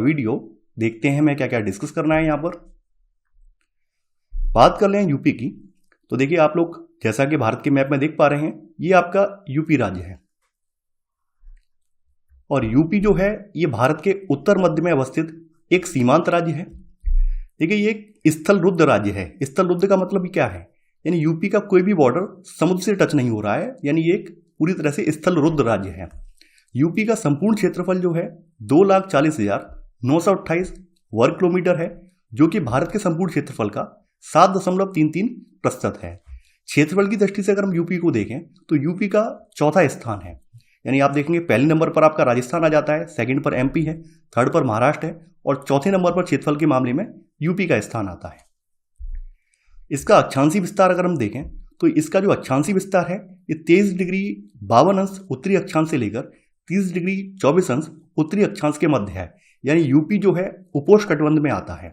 Video देखते हैं मैं क्या क्या डिस्कस करना है। यहाँ पर बात कर लें यूपी की, तो देखिए आप लोग जैसा कि भारत के मैप में देख पा रहे हैं, ये आपका यूपी राज्य है और यूपी जो है ये भारत के उत्तर मध्य में अवस्थित एक सीमांत राज्य है। देखिए ये एक स्थल रुद्ध राज्य है। स्थल रुद्ध का मतलब क्या है, यानी यूपी का कोई भी बॉर्डर समुद्र से टच नहीं हो रहा है, यानी ये एक पूरी तरह से स्थल रुद्ध राज्य है। यूपी का संपूर्ण क्षेत्रफल जो है 2,40,928 वर्ग किलोमीटर है, जो कि भारत के संपूर्ण क्षेत्रफल का 7.33% है। क्षेत्रफल की दृष्टि से अगर हम यूपी को देखें तो यूपी का चौथा स्थान है, यानी आप देखेंगे पहले नंबर पर आपका राजस्थान आ जाता है, सेकंड पर एमपी है, थर्ड पर महाराष्ट्र है और चौथे नंबर पर क्षेत्रफल के मामले में यूपी का स्थान आता है। इसका अक्षांशीय विस्तार अगर हम देखें तो इसका जो अक्षांशीय विस्तार है ये 23 डिग्री 52 अंश उत्तरी अक्षांश से लेकर 30 डिग्री 24 अंश उत्तरी अक्षांश के मध्य है, यानी यूपी जो है उपोष्णकटिबंध में आता है।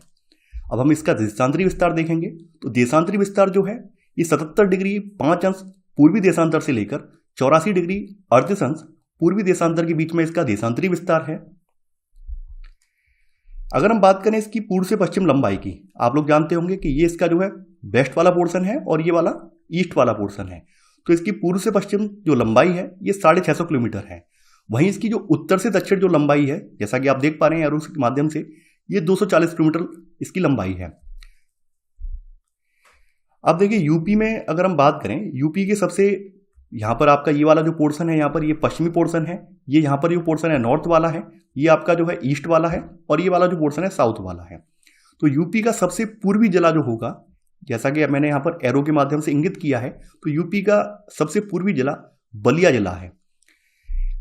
अब हम इसका देशांतरी विस्तार देखेंगे तो देशांतरी विस्तार जो है ये 77 डिग्री 5 अंश पूर्वी देशांतर से लेकर 84 डिग्री 38 अंश पूर्वी देशांतर के बीच में इसका देशांतरी विस्तार है। अगर हम बात करें इसकी पूर्व से पश्चिम लंबाई की, आप लोग जानते होंगे कि ये इसका जो है वेस्ट वाला पोर्शन है और ये वाला ईस्ट वाला पोर्शन है, तो इसकी पूर्व से पश्चिम जो लंबाई है ये 650 किलोमीटर है। वहीं इसकी जो उत्तर से दक्षिण जो लंबाई है, जैसा कि आप देख पा रहे हैं एरो के माध्यम से, ये 240 किलोमीटर इसकी लंबाई है। अब देखिए यूपी में अगर हम बात करें, यूपी के सबसे यहाँ पर आपका ये वाला जो पोर्शन है, यहाँ पर ये पश्चिमी पोर्शन है, ये यहाँ पर जो पोर्शन है नॉर्थ वाला है, ये आपका जो है ईस्ट वाला है और ये वाला जो पोर्शन है साउथ वाला है। तो यूपी का सबसे पूर्वी जिला जो होगा, जैसा कि मैंने यहाँ पर एरो के माध्यम से इंगित किया है, तो यूपी का सबसे पूर्वी जिला बलिया जिला है।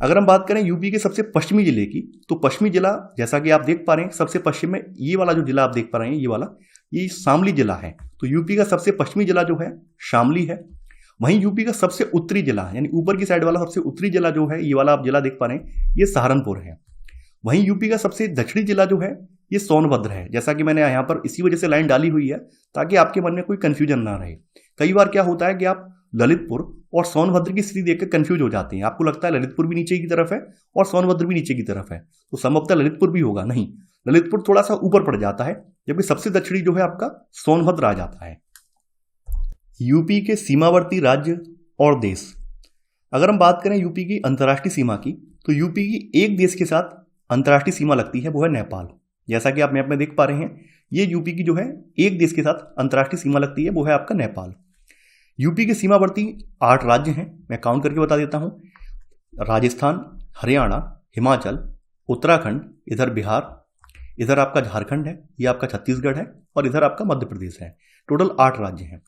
अगर हम बात करें यूपी के सबसे पश्चिमी जिले की, तो पश्चिमी जिला जैसा कि आप देख पा रहे हैं सबसे पश्चिम में ये वाला जो जिला आप देख पा रहे हैं, ये वाला ये शामली जिला है। तो यूपी का सबसे पश्चिमी जिला जो है शामली है। वहीं यूपी का सबसे उत्तरी जिला, यानी ऊपर की साइड वाला सबसे उत्तरी जिला जो है, ये वाला आप जिला देख पा रहे हैं, ये सहारनपुर है। वहीं यूपी का सबसे दक्षिणी जिला जो है ये सोनभद्र है। जैसा कि मैंने यहाँ पर इसी वजह से लाइन डाली हुई है ताकि आपके मन में कोई कंफ्यूजन ना रहे। कई बार क्या होता है कि आप ललितपुर और सोनभद्र की स्थिति देखकर कंफ्यूज हो जाते हैं, आपको लगता है ललितपुर भी नीचे की तरफ है और सोनभद्र भी नीचे की तरफ है, तो संभवतः ललितपुर भी होगा। नहीं, ललितपुर थोड़ा सा ऊपर पड़ जाता है, जबकि सबसे दक्षिणी जो है आपका सोनभद्र आ जाता है। यूपी के सीमावर्ती राज्य और देश, अगर हम बात करें यूपी की अंतर्राष्ट्रीय सीमा की, तो यूपी की एक देश के साथ अंतर्राष्ट्रीय सीमा लगती है, वो है नेपाल। जैसा कि आप मैप में देख पा रहे हैं, ये यूपी की जो है एक देश के साथ अंतर्राष्ट्रीय सीमा लगती है, वो है आपका नेपाल। यूपी के सीमावर्ती 8 राज्य हैं, मैं काउंट करके बता देता हूँ। राजस्थान, हरियाणा, हिमाचल, उत्तराखंड, इधर बिहार, इधर आपका झारखंड है, ये आपका छत्तीसगढ़ है और इधर आपका मध्य प्रदेश है। टोटल 8 राज्य हैं।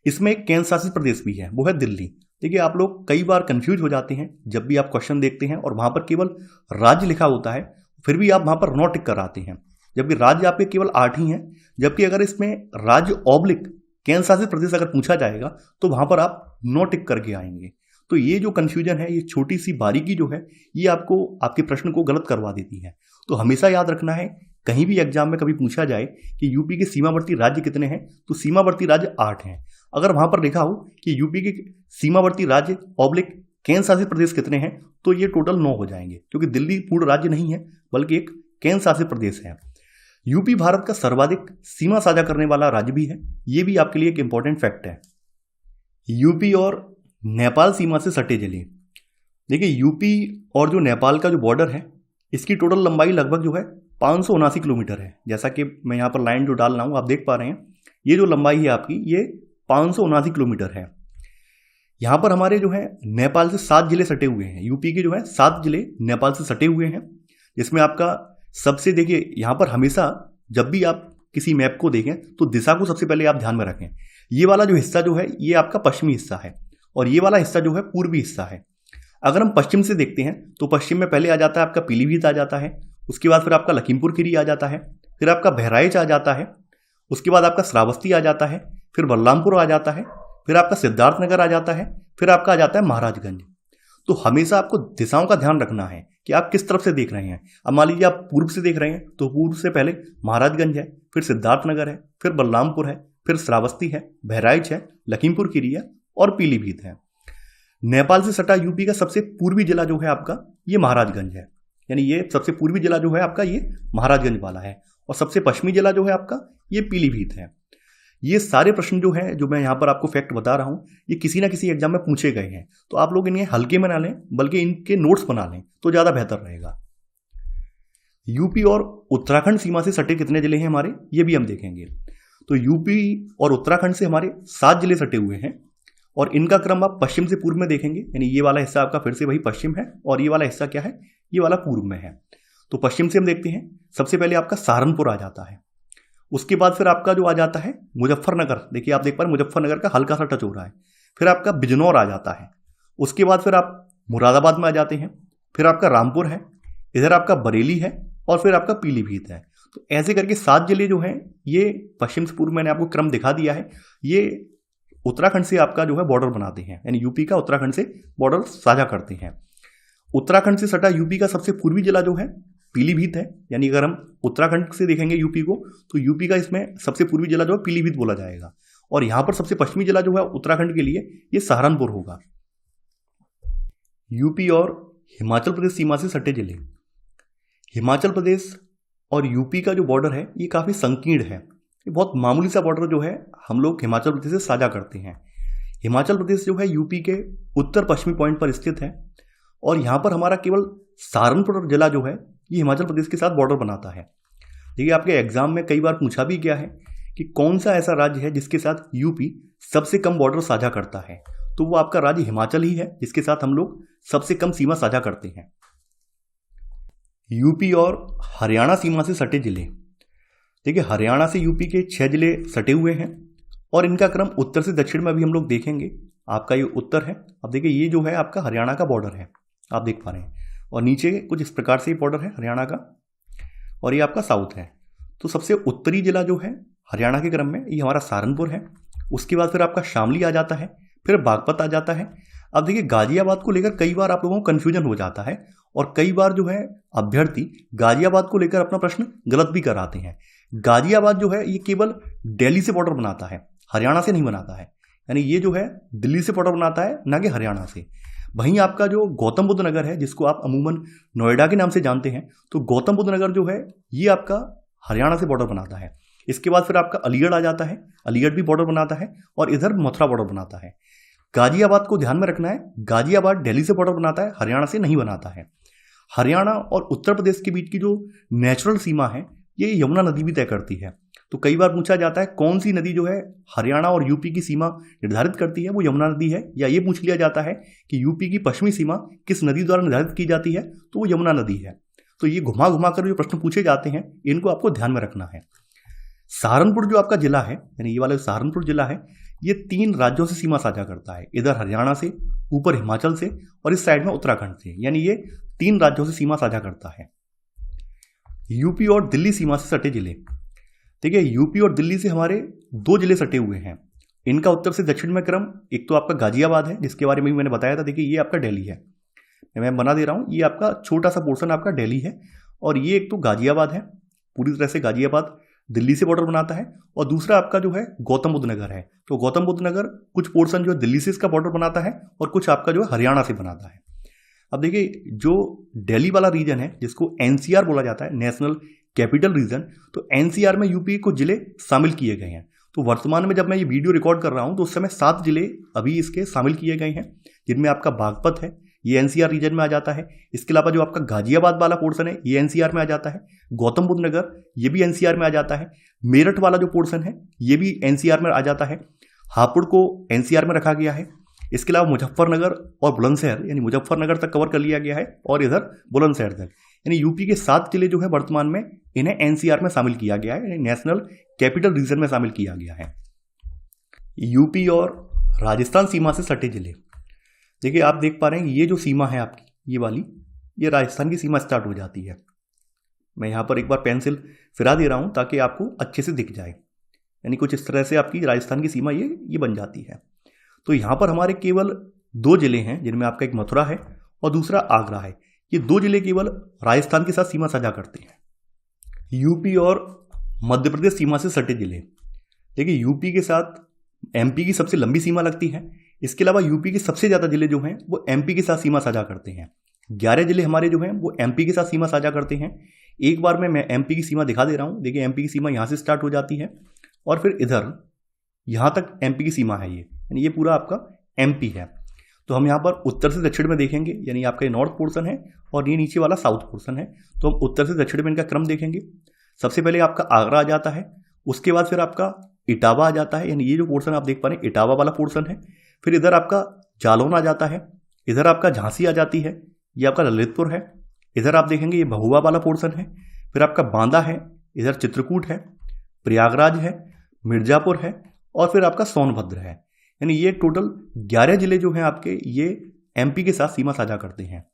इसमें एक केंद्र शासित प्रदेश भी है, वो है दिल्ली। देखिए आप लोग कई बार कंफ्यूज हो जाते हैं जब भी आप क्वेश्चन देखते हैं और वहां पर केवल राज्य लिखा होता है, फिर भी आप वहां पर नो टिक कराते हैं, जबकि राज्य आपके केवल 8 ही हैं। जबकि अगर इसमें राज्य ऑब्लिक केंद्र शासित प्रदेश अगर पूछा जाएगा तो वहां पर आप नो टिक करके आएंगे। तो ये जो कंफ्यूजन है, ये छोटी सी बारीकी जो है, ये आपको आपके प्रश्न को गलत करवा देती है। तो हमेशा याद रखना है, कहीं भी एग्जाम में कभी पूछा जाए कि यूपी के सीमावर्ती राज्य कितने हैं, तो सीमावर्ती राज्य 8 हैं। अगर वहां पर लिखा हो कि यूपी के सीमावर्ती राज्य ऑब्लिक केंद्र शासित प्रदेश कितने हैं, तो ये टोटल 9 हो जाएंगे, क्योंकि दिल्ली पूर्ण राज्य नहीं है बल्कि एक केंद्र शासित प्रदेश है। यूपी भारत का सर्वाधिक सीमा साझा करने वाला राज्य भी है, ये भी आपके लिए एक इंपॉर्टेंट फैक्ट है। यूपी और नेपाल सीमा से सटे जिले, देखिए यूपी और जो नेपाल का जो बॉर्डर है, इसकी टोटल लंबाई लगभग जो है 579 किलोमीटर है। जैसा कि मैं यहाँ पर लाइन जो डाल रहा हूँ आप देख पा रहे हैं, ये जो लंबाई है आपकी, ये 579 किलोमीटर है। यहाँ पर हमारे जो है नेपाल से 7 जिले सटे हुए हैं। यूपी के जो है 7 जिले नेपाल से सटे हुए हैं, जिसमें आपका सबसे, देखिए यहाँ पर हमेशा जब भी आप किसी मैप को देखें तो दिशा को सबसे पहले आप ध्यान में रखें। ये वाला जो हिस्सा जो है ये आपका पश्चिमी हिस्सा है और ये वाला हिस्सा जो है पूर्वी हिस्सा है। अगर हम पश्चिम से देखते हैं तो पश्चिम में पहले आ जाता है आपका पीलीभीत आ जाता है, उसके बाद फिर आपका लखीमपुर खीरी आ जाता है, फिर आपका बहराइच आ जाता है, उसके बाद आपका श्रावस्ती आ जाता है, फिर बलरामपुर आ जाता है, फिर आपका सिद्धार्थनगर आ जाता है, फिर आपका आ जाता है महाराजगंज। तो हमेशा आपको दिशाओं का ध्यान रखना है कि आप किस तरफ से देख रहे हैं। अब मान लीजिए आप पूर्व से देख रहे हैं तो पूर्व से पहले महाराजगंज है, फिर सिद्धार्थनगर है, फिर बलरामपुर है, फिर श्रावस्ती है, बहराइच है, लखीमपुर खीरी है और पीलीभीत है। नेपाल से सटा यूपी का सबसे पूर्वी जिला जो है आपका, ये महाराजगंज है। यानी ये सबसे पूर्वी जिला जो है आपका ये महाराजगंज वाला है, और सबसे पश्चिमी जिला जो है आपका ये पीलीभीत है। ये सारे प्रश्न जो हैं, जो मैं यहाँ पर आपको फैक्ट बता रहा हूँ, ये किसी ना किसी एग्जाम में पूछे गए हैं, तो आप लोग इन्हें हल्के में ना लें, बल्कि इनके नोट्स बना लें तो ज़्यादा बेहतर रहेगा। यूपी और उत्तराखंड सीमा से सटे कितने जिले हैं हमारे, ये भी हम देखेंगे। तो यूपी और उत्तराखंड से हमारे 7 जिले सटे हुए हैं, और इनका क्रम आप पश्चिम से पूर्व में देखेंगे, यानी ये वाला हिस्सा आपका फिर से वही पश्चिम है, और ये वाला हिस्सा क्या है, ये वाला पूर्व में है। तो पश्चिम से हम देखते हैं, सबसे पहले आपका सहारनपुर आ जाता है, उसके बाद फिर आपका जो आ जाता है मुजफ्फरनगर, देखिए आप देख पा रहे मुजफ्फरनगर का हल्का सा टच हो रहा है, फिर आपका बिजनौर आ जाता है, उसके बाद फिर आप मुरादाबाद में आ जाते हैं, फिर आपका रामपुर है, इधर आपका बरेली है, और फिर आपका पीलीभीत है। तो ऐसे करके 7 जिले जो हैं ये पश्चिम से पूर्व मैंने आपको क्रम दिखा दिया है, ये उत्तराखंड से आपका जो है बॉर्डर बनाते हैं, यानी यूपी का उत्तराखंड से बॉर्डर साझा करते हैं। उत्तराखंड से सटा यूपी का सबसे पूर्वी जिला जो है पीलीभीत है, यानी अगर हम उत्तराखंड से देखेंगे यूपी को, तो यूपी का इसमें सबसे पूर्वी जिला जो है पीलीभीत बोला जाएगा, और यहां पर सबसे पश्चिमी जिला जो है उत्तराखंड के लिए ये सहारनपुर होगा। यूपी और हिमाचल प्रदेश सीमा से सटे जिले, हिमाचल प्रदेश और यूपी का जो बॉर्डर है ये काफ़ी संकीर्ण है, ये बहुत मामूली सा बॉर्डर जो है हम लोग हिमाचल प्रदेश से साझा करते हैं। हिमाचल प्रदेश जो है यूपी के उत्तर पश्चिमी पॉइंट पर स्थित है, और यहाँ पर हमारा केवल सहारनपुर जिला जो है ये हिमाचल प्रदेश के साथ बॉर्डर बनाता है। देखिए आपके एग्जाम में कई बार पूछा भी गया है कि कौन सा ऐसा राज्य है जिसके साथ यूपी सबसे कम बॉर्डर साझा करता है, तो वो आपका राज्य हिमाचल ही है, जिसके साथ हम लोग सबसे कम सीमा साझा करते हैं। यूपी और हरियाणा सीमा से सटे जिले, देखिए हरियाणा से यूपी के 6 जिले सटे हुए हैं, और इनका क्रम उत्तर से दक्षिण में अभी हम लोग देखेंगे। आपका ये उत्तर है, अब देखिए ये जो है आपका हरियाणा का बॉर्डर है, आप देख पा रहे हैं, और नीचे कुछ इस प्रकार से बॉर्डर है हरियाणा का, और ये आपका साउथ है। तो सबसे उत्तरी जिला जो है हरियाणा के क्रम में ये हमारा सहारनपुर है, उसके बाद फिर आपका शामली आ जाता है, फिर बागपत आ जाता है। अब देखिए गाजियाबाद को लेकर कई बार आप लोगों को कन्फ्यूजन हो जाता है, और कई बार जो है अभ्यर्थी गाजियाबाद को लेकर अपना प्रश्न गलत भी कराते हैं। गाजियाबाद जो है ये केवल दिल्ली से बॉर्डर बनाता है, हरियाणा से नहीं बनाता है, यानी ये जो है दिल्ली से बॉर्डर बनाता है, ना कि हरियाणा से। वहीं आपका जो गौतम बुद्ध नगर है, जिसको आप अमूमन नोएडा के नाम से जानते हैं, तो गौतम बुद्ध नगर जो है ये आपका हरियाणा से बॉर्डर बनाता है। इसके बाद फिर आपका अलीगढ़ आ जाता है, अलीगढ़ भी बॉर्डर बनाता है, और इधर मथुरा बॉर्डर बनाता है। गाजियाबाद को ध्यान में रखना है, गाजियाबाद दिल्ली से बॉर्डर बनाता है, हरियाणा से नहीं बनाता है। हरियाणा और उत्तर प्रदेश के बीच की जो नेचुरल सीमा है ये यमुना नदी भी तय करती है। तो कई बार पूछा जाता है कौन सी नदी जो है हरियाणा और यूपी की सीमा निर्धारित करती है, वो यमुना नदी है, या ये पूछ लिया जाता है कि यूपी की पश्चिमी सीमा किस नदी द्वारा निर्धारित की जाती है, तो वो यमुना नदी है। तो ये घुमा घुमा कर जो प्रश्न पूछे जाते हैं इनको आपको ध्यान में रखना है। सहारनपुर जो आपका जिला है, यानी ये वाला सहारनपुर जिला है, ये 3 राज्यों से सीमा साझा करता है, इधर हरियाणा से, ऊपर हिमाचल से, और इस साइड में उत्तराखंड से, यानी ये 3 राज्यों से सीमा साझा करता है। यूपी और दिल्ली सीमा से सटे जिले, देखिए यूपी और दिल्ली से हमारे 2 जिले सटे हुए हैं, इनका उत्तर से दक्षिण में क्रम, एक तो आपका गाजियाबाद है जिसके बारे में भी मैंने बताया था, देखिए ये आपका दिल्ली है, मैं बना दे रहा हूँ, ये आपका छोटा सा पोर्शन आपका दिल्ली है, और ये एक तो गाजियाबाद है, पूरी तरह से गाजियाबाद दिल्ली से बॉर्डर बनाता है, और दूसरा आपका जो है गौतम बुद्ध नगर है। तो गौतम बुद्ध नगर कुछ पोर्शन जो है दिल्ली से इसका बॉर्डर बनाता है, और कुछ आपका जो है हरियाणा से बनाता है। अब देखिए जो दिल्ली वाला रीजन है जिसको एनसीआर बोला जाता है, नेशनल कैपिटल रीजन, तो एनसीआर में यूपी के कुछ जिले शामिल किए गए हैं। तो वर्तमान में जब मैं ये वीडियो रिकॉर्ड कर रहा हूँ तो उस समय 7 जिले अभी इसके शामिल किए गए हैं, जिनमें आपका बागपत है, ये एनसीआर रीजन में आ जाता है। इसके अलावा जो आपका गाजियाबाद वाला पोर्शन है ये एनसीआर में आ जाता है, गौतम बुद्ध नगर ये भी एनसीआर में आ जाता है, मेरठ वाला जो पोर्शन है ये भी एनसीआर में आ जाता है, हापुड़ को एनसीआर में रखा गया है। इसके अलावा मुजफ्फरनगर और बुलंदशहर, यानी मुजफ्फरनगर तक कवर कर लिया गया है, और इधर बुलंदशहर तक, यानी यूपी के 7 जिले जो है वर्तमान में इन्हें एनसीआर में शामिल किया गया है, यानी नेशनल कैपिटल रीजन में शामिल किया गया है। यूपी और राजस्थान सीमा से सटे जिले, देखिए आप देख पा रहे हैं ये जो सीमा है आपकी ये वाली, ये राजस्थान की सीमा स्टार्ट हो जाती है। मैं यहाँ पर एक बार पेंसिल फिरा दे रहा हूँ ताकि आपको अच्छे से दिख जाए, यानी कुछ इस तरह से आपकी राजस्थान की सीमा ये बन जाती है। तो यहाँ पर हमारे केवल 2 जिले हैं, जिनमें आपका एक मथुरा है और दूसरा आगरा है। ये 2 जिले केवल राजस्थान के साथ सीमा साझा करते हैं। यूपी और मध्य प्रदेश सीमा से सटे जिले, देखिए यूपी के साथ एमपी की सबसे लंबी सीमा लगती है। इसके अलावा यूपी के सबसे ज़्यादा जिले जो हैं वो एमपी के साथ सीमा साझा करते हैं। 11 जिले हमारे जो हैं वो एमपी के साथ सीमा साझा करते हैं। एक बार मैं एमपी की सीमा दिखा दे रहा हूँ। देखिए एमपी की सीमा यहाँ से स्टार्ट हो जाती है और फिर इधर यहाँ तक एमपी की सीमा है ये, यानी ये पूरा आपका एमपी है। तो हम यहाँ पर उत्तर से दक्षिण में देखेंगे, यानी आपका ये नॉर्थ पोर्शन है और ये नीचे वाला साउथ पोर्शन है। तो हम उत्तर से दक्षिण में इनका क्रम देखेंगे। सबसे पहले आपका आगरा आ जाता है, उसके बाद फिर आपका इटावा आ जाता है, यानी ये जो पोर्शन आप देख पा रहे हैं इटावा वाला पोर्शन है। फिर इधर आपका जालौन आ जाता है, इधर आपका झांसी आ जाती है, ये आपका ललितपुर है। इधर आप देखेंगे ये भभुआ वाला पोर्शन है। फिर आपका बांदा है, इधर चित्रकूट है, प्रयागराज है, मिर्जापुर है और फिर आपका सोनभद्र है। यानी ये टोटल 11 जिले जो हैं आपके ये एमपी के साथ सीमा साझा करते हैं।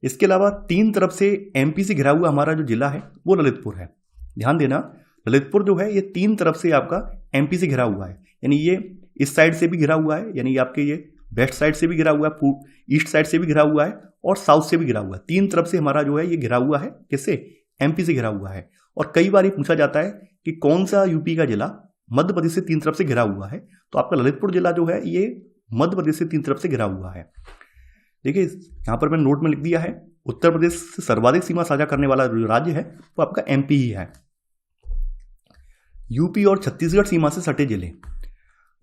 इसके अलावा 3 तरफ से एमपी से घिरा हुआ हमारा जो जिला है वो ललितपुर है। ध्यान देना, ललितपुर जो है ये 3 तरफ से आपका एमपी से घिरा हुआ है, यानी ये इस साइड से भी घिरा हुआ है, यानी आपके ये वेस्ट साइड से भी घिरा हुआ है, ईस्ट साइड से भी घिरा हुआ है और साउथ से भी घिरा हुआ है। 3 तरफ से हमारा जो है ये घिरा हुआ है, किससे? एमपी से घिरा हुआ है। और कई बार ये पूछा जाता है कि कौन सा यूपी का जिला मध्य प्रदेश से 3 तरफ से घिरा हुआ है, तो आपका ललितपुर जिला जो है ये मध्य प्रदेश से 3 तरफ से घिरा हुआ है। देखिए यहाँ पर मैंने नोट में लिख दिया है, उत्तर प्रदेश से सर्वाधिक सीमा साझा करने वाला जो राज्य है वो आपका एमपी ही है। यूपी और छत्तीसगढ़ सीमा से सटे जिले,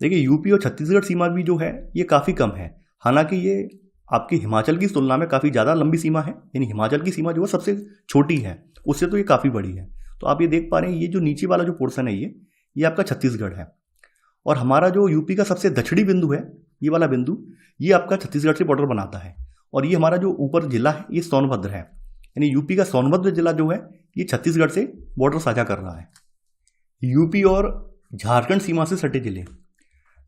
देखिए यूपी और छत्तीसगढ़ सीमा भी जो है ये काफ़ी कम है, हालांकि ये आपकी हिमाचल की तुलना में काफ़ी ज़्यादा लंबी सीमा है, यानी हिमाचल की सीमा जो है सबसे छोटी है, उससे तो ये काफ़ी बड़ी है। तो आप ये देख पा रहे हैं ये जो नीचे वाला जो पोर्शन है ये आपका छत्तीसगढ़ है और हमारा जो यूपी का सबसे दक्षिणी बिंदु है ये वाला बिंदु ये आपका छत्तीसगढ़ से बॉर्डर बनाता है और ये हमारा जो ऊपर जिला है ये सोनभद्र है, यानी यूपी का सोनभद्र जिला जो है ये छत्तीसगढ़ से बॉर्डर साझा कर रहा है। यूपी और झारखंड सीमा से सटे जिले,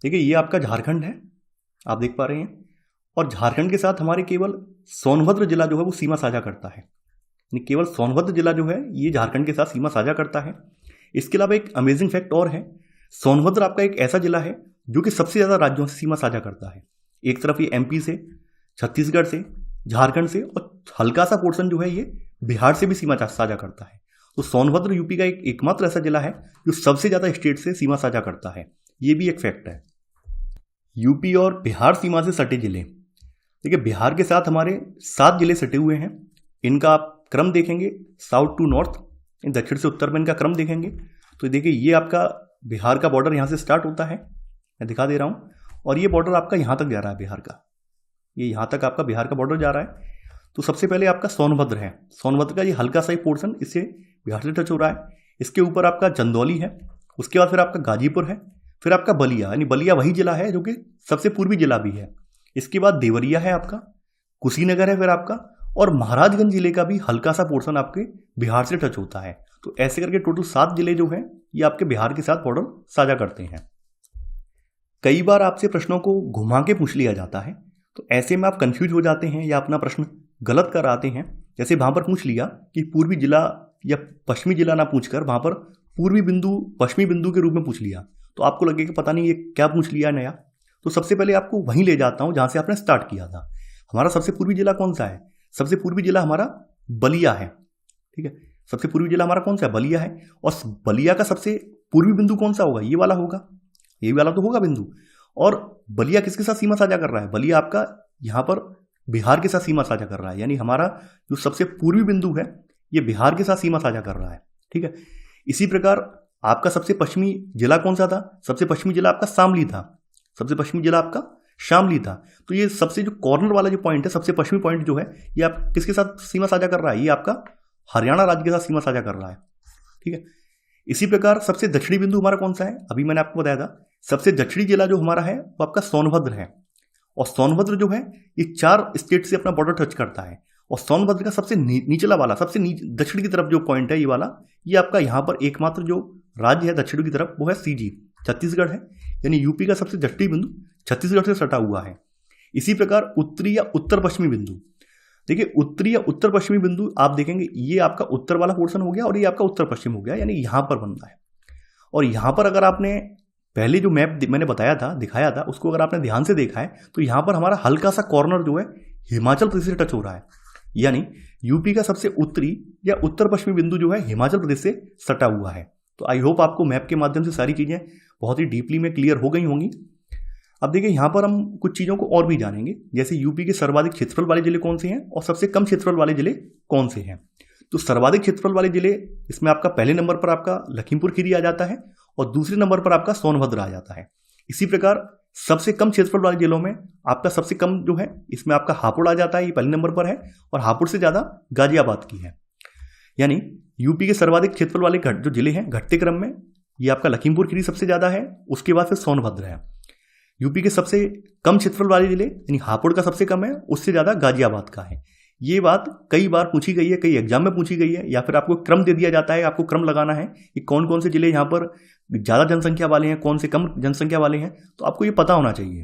देखिए ये आपका झारखंड है, आप देख पा रहे हैं, और झारखंड के साथ हमारे केवल सोनभद्र जिला जो है वो सीमा साझा करता है, यानी केवल सोनभद्र जिला जो है ये झारखंड के साथ सीमा साझा करता है। इसके अलावा एक अमेजिंग फैक्ट और है, सोनभद्र आपका एक ऐसा जिला है जो कि सबसे ज़्यादा राज्यों से सीमा साझा करता है। एक तरफ ये एमपी से, छत्तीसगढ़ से, झारखंड से और हल्का सा पोर्शन जो है ये बिहार से भी सीमा साझा करता है। तो सोनभद्र यूपी का एकमात्र ऐसा जिला है जो सबसे ज़्यादा स्टेट से सीमा साझा करता है, ये भी एक फैक्ट है। यूपी और बिहार सीमा से सटे जिले, देखिए बिहार के साथ हमारे 7 जिले सटे हुए हैं। इनका आप क्रम देखेंगे साउथ टू नॉर्थ, दक्षिण से उत्तर में इनका क्रम देखेंगे तो देखिए ये आपका बिहार का बॉर्डर यहाँ से स्टार्ट होता है, मैं दिखा दे रहा हूँ, और ये बॉर्डर आपका यहाँ तक जा रहा है बिहार का, ये यहाँ तक आपका बिहार का बॉर्डर जा रहा है। तो सबसे पहले आपका सोनभद्र है, सोनभद्र का ये हल्का सा ही पोर्शन इससे बिहार से टच हो रहा है। इसके ऊपर आपका चंदौली है, उसके बाद फिर आपका गाजीपुर है, फिर आपका बलिया, यानी बलिया वही जिला है जो कि सबसे पूर्वी जिला भी है। इसके बाद देवरिया है आपका, कुशीनगर है फिर आपका, और महाराजगंज जिले का भी हल्का सा पोर्शन आपके बिहार से टच होता है। तो ऐसे करके टोटल 7 जिले जो हैं ये आपके बिहार के साथ बॉर्डर साझा करते हैं। कई बार आपसे प्रश्नों को घुमा के पूछ लिया जाता है, तो ऐसे में आप कंफ्यूज हो जाते हैं या अपना प्रश्न गलत कर आते हैं। जैसे वहाँ पर पूछ लिया कि पूर्वी जिला या पश्चिमी जिला ना पूछकर वहाँ पर पूर्वी बिंदु पश्चिमी बिंदु के रूप में पूछ लिया, तो आपको लगेगा पता नहीं ये क्या पूछ लिया नया। तो सबसे पहले आपको वहीं ले जाता हूँ जहाँ से आपने स्टार्ट किया था। हमारा सबसे पूर्वी जिला कौन सा है? सबसे पूर्वी जिला हमारा बलिया है, ठीक है, सबसे पूर्वी जिला हमारा कौन सा है? बलिया है। और बलिया का सबसे पूर्वी बिंदु कौन सा होगा? ये वाला होगा, ये वाला तो होगा बिंदु। और बलिया किसके साथ सीमा साझा कर रहा है? बलिया आपका यहाँ पर बिहार के साथ सीमा साझा कर रहा है, यानी हमारा जो सबसे पूर्वी बिंदु है ये बिहार के साथ सीमा साझा कर रहा है, ठीक है। इसी प्रकार आपका सबसे पश्चिमी जिला कौन सा था? सबसे पश्चिमी जिला आपका शामली था, सबसे पश्चिमी जिला आपका शामली था। तो ये सबसे जो कॉर्नर वाला जो पॉइंट है, सबसे पश्चिमी पॉइंट जो है, ये आप किसके साथ सीमा साझा कर रहा है? ये आपका हरियाणा राज्य के साथ सीमा साझा कर रहा है, ठीक है। इसी प्रकार सबसे दक्षिणी बिंदु हमारा कौन सा है? अभी मैंने आपको बताया था सबसे दक्षिणी जिला जो हमारा है वो आपका सोनभद्र है। और सोनभद्र जो है ये 4 स्टेट से अपना बॉर्डर टच करता है। और सोनभद्र का सबसे निचला वाला, सबसे दक्षिण की तरफ जो पॉइंट है ये वाला, ये आपका यहाँ पर एकमात्र जो राज्य है दक्षिण की तरफ वो है सीजी, छत्तीसगढ़ है। यानी यूपी का सबसे दक्षिणी बिंदु छत्तीसगढ़ से सटा हुआ है। इसी प्रकार उत्तरी या उत्तर पश्चिमी बिंदु, देखिए उत्तरी या उत्तर पश्चिमी बिंदु आप देखेंगे ये आपका उत्तर वाला पोर्शन हो गया और ये आपका उत्तर पश्चिम हो गया, यानी यहाँ पर बनता है। और यहाँ पर अगर आपने पहले जो मैप मैंने बताया था, दिखाया था, उसको अगर आपने ध्यान से देखा है तो यहाँ पर हमारा हल्का सा कॉर्नर जो है हिमाचल प्रदेश से टच हो रहा है, यानी यूपी का सबसे उत्तरी या उत्तर पश्चिमी बिंदु जो है हिमाचल प्रदेश से सटा हुआ है। तो आई होप आपको मैप के माध्यम से सारी चीज़ें बहुत ही डीपली में क्लियर हो गई होंगी। अब देखिए यहाँ पर हम कुछ चीज़ों को और भी जानेंगे, जैसे यूपी के सर्वाधिक क्षेत्रफल वाले जिले कौन से हैं और सबसे कम क्षेत्रफल वाले जिले कौन से हैं। तो सर्वाधिक क्षेत्रफल वाले जिले, इसमें आपका पहले नंबर पर आपका लखीमपुर खीरी आ जाता है और दूसरे नंबर पर आपका सोनभद्र आ जाता है। इसी प्रकार सबसे कम क्षेत्रफल वाले जिलों में आपका सबसे कम जो है इसमें आपका हापुड़ आ जाता है, ये पहले नंबर पर है, और हापुड़ से ज़्यादा गाजियाबाद की है। यानी यूपी के सर्वाधिक क्षेत्रफल वाले जो जिले हैं घटते क्रम में ये आपका लखीमपुर खीरी सबसे ज़्यादा है, उसके बाद फिर सोनभद्र है। यूपी के सबसे कम क्षेत्रफल वाले जिले यानी हापुड़ का सबसे कम है, उससे ज़्यादा गाजियाबाद का है। ये बात कई बार पूछी गई है, कई एग्जाम में पूछी गई है, या फिर आपको क्रम दे दिया जाता है, आपको क्रम लगाना है कि कौन कौन से जिले यहाँ पर ज़्यादा जनसंख्या वाले हैं, कौन से कम जनसंख्या वाले हैं, तो आपको ये पता होना चाहिए।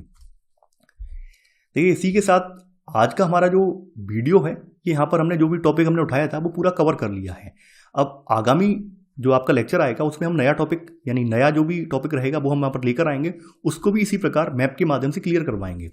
देखिए इसी के साथ आज का हमारा जो वीडियो है कि यहाँ पर हमने जो भी टॉपिक हमने उठाया था वो पूरा कवर कर लिया है। अब आगामी जो आपका लेक्चर आएगा उसमें हम नया टॉपिक यानी नया जो भी टॉपिक रहेगा वो हम यहाँ पर लेकर आएंगे, उसको भी इसी प्रकार मैप के माध्यम से क्लियर करवाएंगे।